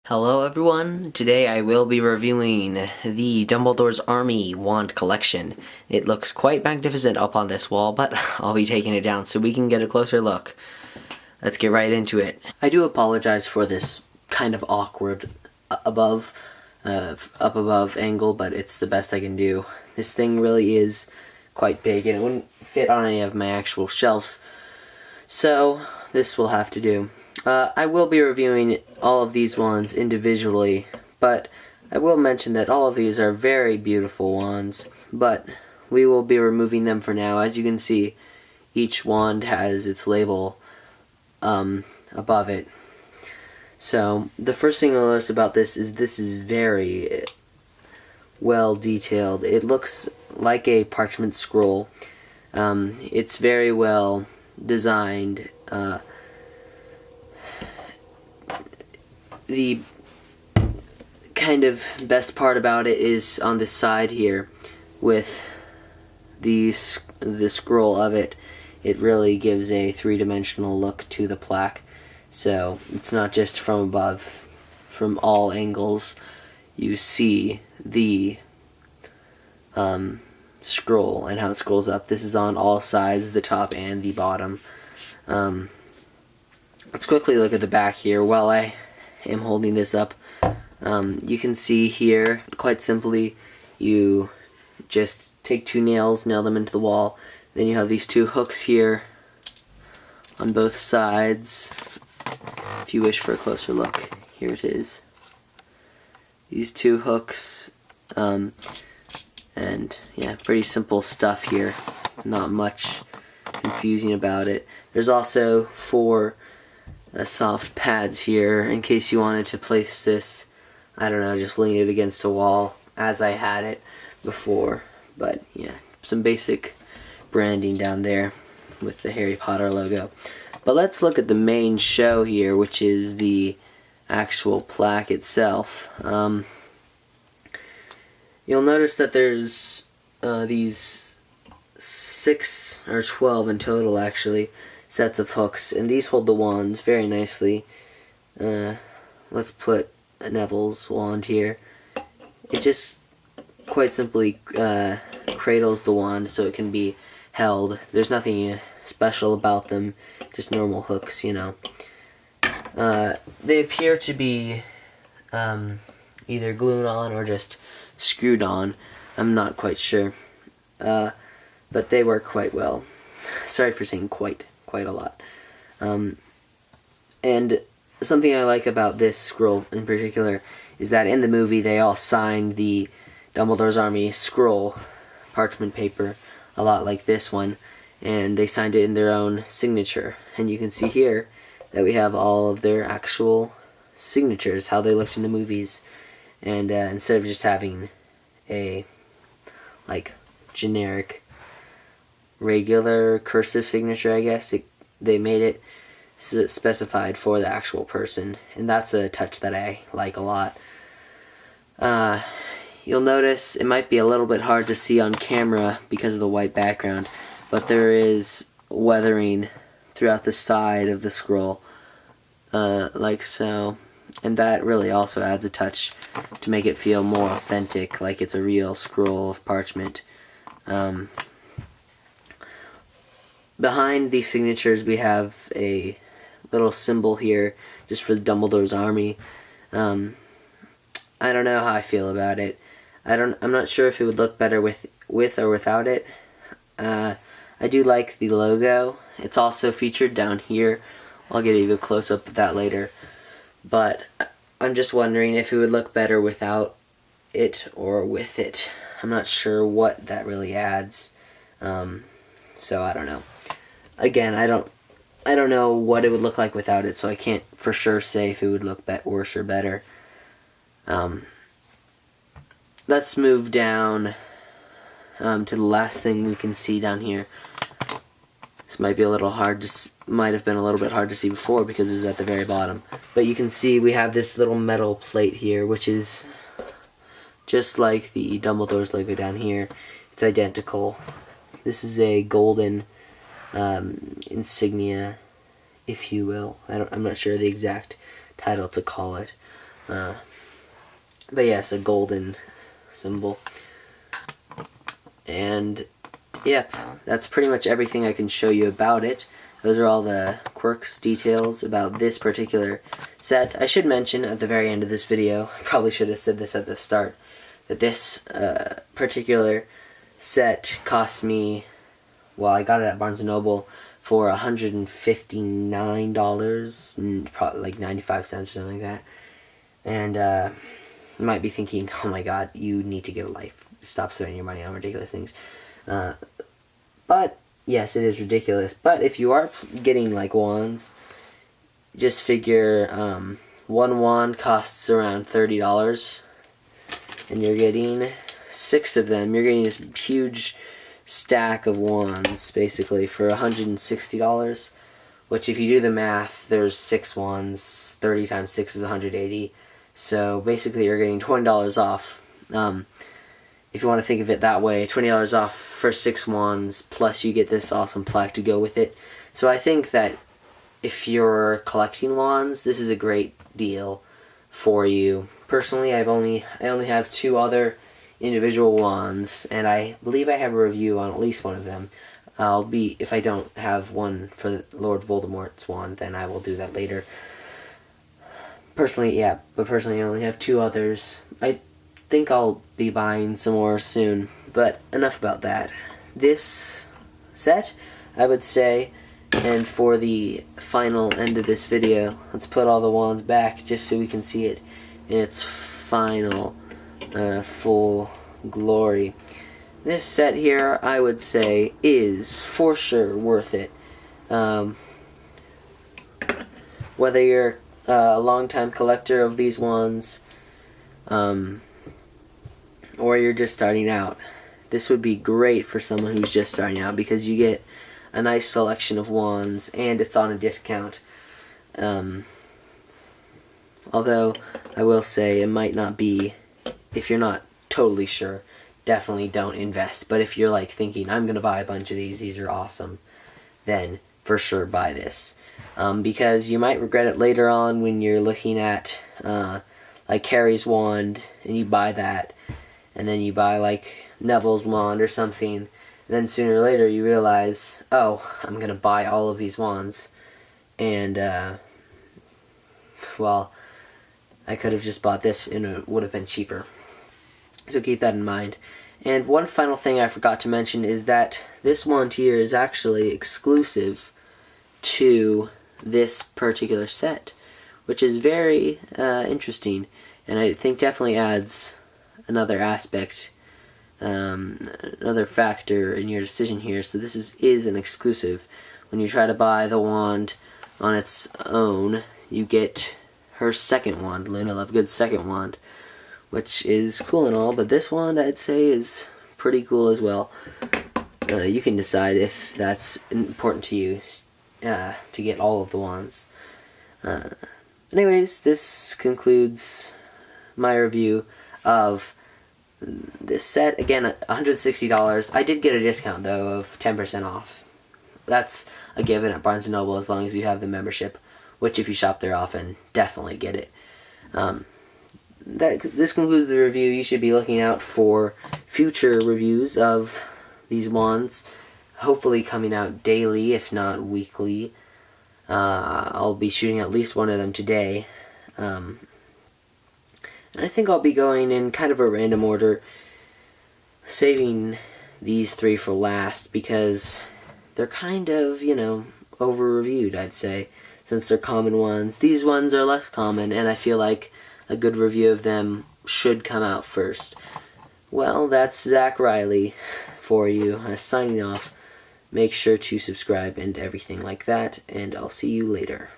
Hello everyone, today I will be reviewing the Dumbledore's Army wand collection. It looks quite magnificent up on this wall, but I'll be taking it down so we can get a closer look. Let's get right into it. I do apologize for this kind of awkward up above angle, but it's the best I can do. This thing really is quite big and it wouldn't fit on any of my actual shelves, so this will have to do. I will be reviewing all of these wands individually, but I will mention that all of these are very beautiful wands, but we will be removing them for now. As you can see, each wand has its label above it. So the first thing you'll notice about this is very well detailed. It looks like a parchment scroll. It's very well designed. The kind of best part about it is on this side here with the scroll of it. It really gives a three-dimensional look to the plaque, so it's not just from above. From all angles you see the scroll and how it scrolls up. This is on all sides, the top and the bottom. Let's quickly look at the back here while I am holding this up. You can see here, quite simply, you just take two nails, nail them into the wall, then you have these two hooks here on both sides. If you wish for a closer look, here it is. These two hooks, and yeah, pretty simple stuff here, not much confusing about it. There's also four soft pads here in case you wanted to place this, I don't know, just lean it against a wall as I had it before. But yeah, some basic branding down there with the Harry Potter logo. But let's look at the main show here, which is the actual plaque itself. You'll notice that there's these 6 or 12 in total, actually, sets of hooks, and these hold the wands very nicely. Let's put Neville's wand here. It just quite simply cradles the wand so it can be held. There's nothing special about them, just normal hooks, you know. They appear to be either glued on or just screwed on. I'm not quite sure, but they work quite well. Sorry for saying quite a lot. And something I like about this scroll in particular is that in the movie they all signed the Dumbledore's Army scroll parchment paper a lot like this one, and they signed it in their own signature. And you can see here that we have all of their actual signatures, how they looked in the movies, and instead of just having a like generic regular cursive signature, I guess, they made it specified for the actual person, and that's a touch that I like a lot. You'll notice it might be a little bit hard to see on camera because of the white background, but there is weathering throughout the side of the scroll, like so, and that really also adds a touch to make it feel more authentic, like it's a real scroll of parchment. Behind these signatures we have a little symbol here just for the Dumbledore's Army. I don't know how I feel about it. I'm not sure if it would look better with or without it. I do like the logo. It's also featured down here. I'll get even a close-up of that later. But I'm just wondering if it would look better without it or with it. I'm not sure what that really adds. So I don't know. Again, I don't know what it would look like without it, so I can't for sure say if it would look worse or better. Let's move down to the last thing we can see down here. This might be a little hard to might have been a little bit hard to see before because it was at the very bottom. But you can see we have this little metal plate here, which is just like the Dumbledore's logo down here. It's identical. This is a golden insignia, if you will. I'm not sure the exact title to call it, But yes, a golden symbol. And yep, that's pretty much everything I can show you about it. Those are all the quirks, details about this particular set. I should mention at the very end of this video, I probably should have said this at the start, that this particular set cost me, well, I got it at Barnes & Noble for $159, probably like 95 cents or something like that. And you might be thinking, oh my god, you need to get a life. Stop spending your money on ridiculous things. But yes, it is ridiculous. But if you are getting like wands, just figure one wand costs around $30, and you're getting 6 of them. You're getting this huge stack of wands basically for $160, which if you do the math, there's 6 wands. 30 times 6 is 180. So basically you're getting $20 off. If you want to think of it that way, $20 off for 6 wands, plus you get this awesome plaque to go with it. So I think that if you're collecting wands, this is a great deal for you. Personally, I only have 2 other individual wands, and I believe I have a review on at least one of them. If I don't have one for the Lord Voldemort's wand, then I will do that later. Personally, yeah, but personally I only have 2 others. I think I'll be buying some more soon, but enough about that. This set, I would say, and for the final end of this video, let's put all the wands back just so we can see it in its final full glory. This set here, I would say, is for sure worth it. Whether you're a long-time collector of these wands, or you're just starting out, this would be great for someone who's just starting out because you get a nice selection of wands and it's on a discount. Although I will say it might not be, if you're not totally sure, definitely don't invest. But if you're like thinking, I'm gonna buy a bunch of these are awesome, then for sure buy this. Because you might regret it later on when you're looking at like Harry's wand and you buy that, and then you buy like Neville's wand or something, and then sooner or later you realize, oh, I'm gonna buy all of these wands, and well, I could have just bought this and it would have been cheaper. So keep that in mind. And one final thing I forgot to mention is that this wand here is actually exclusive to this particular set, which is very interesting, and I think definitely adds another aspect, another factor in your decision here. So this is an exclusive. When you try to buy the wand on its own, you get her second wand, Luna Lovegood's second wand, which is cool and all, but this wand I'd say is pretty cool as well. You can decide if that's important to you to get all of the wands. Anyways, this concludes my review of this set. Again, $160. I did get a discount though of 10% off. That's a given at Barnes & Noble as long as you have the membership, which if you shop there often, definitely get it. This concludes the review. You should be looking out for future reviews of these wands, hopefully coming out daily, if not weekly. I'll be shooting at least one of them today. And I think I'll be going in kind of a random order, saving these 3 for last because they're kind of, you know, over-reviewed, I'd say, since they're common ones. These ones are less common, and I feel like a good review of them should come out first. Well, that's Zach Riley for you, signing off. Make sure to subscribe and everything like that, and I'll see you later.